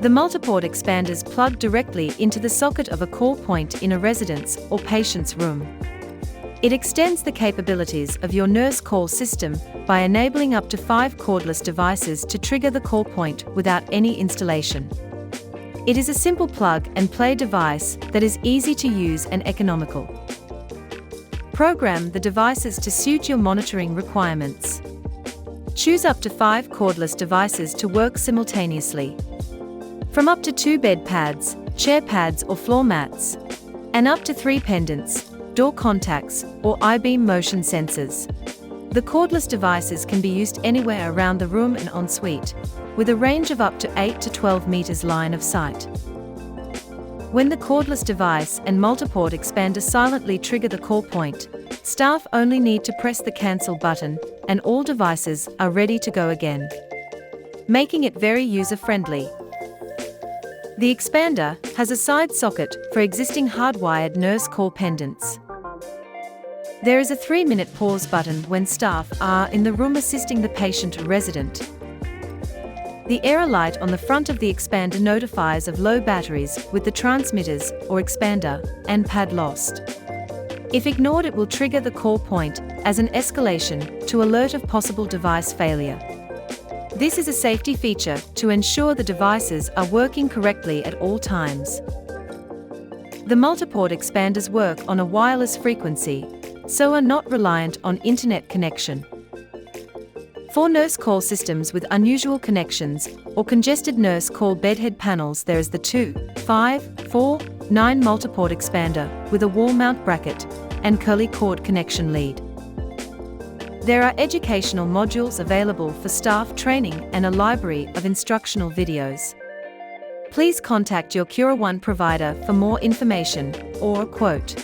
The multiport expanders plug directly into the socket of a call point in a residence or patient's room. It extends the capabilities of your nurse call system by enabling up to 5 cordless devices to trigger the call point without any installation. It is a simple plug-and-play device that is easy to use and economical. Program the devices to suit your monitoring requirements. Choose up to 5 cordless devices to work simultaneously. From up to 2 bed pads, chair pads or floor mats, and up to 3 pendants, door contacts, or I-beam motion sensors. The cordless devices can be used anywhere around the room and en suite, with a range of up to 8 to 12 meters line of sight. When the cordless device and multiport expander silently trigger the call point, staff only need to press the cancel button, and all devices are ready to go again, making it very user-friendly. The expander has a side socket for existing hardwired nurse call pendants. There is a 3-minute pause button when staff are in the room assisting the patient or resident. The error light on the front of the expander notifies of low batteries with the transmitters or expander and pad lost. If ignored, it will trigger the call point as an escalation to alert of possible device failure. This is a safety feature to ensure the devices are working correctly at all times. The multiport expanders work on a wireless frequency, so are not reliant on internet connection. For nurse call systems with unusual connections or congested nurse call bedhead panels, there is the 2, 5, 4, 9 multiport expander with a wall mount bracket and curly cord connection lead. There are educational modules available for staff training and a library of instructional videos. Please contact your Cura1 provider for more information or quote.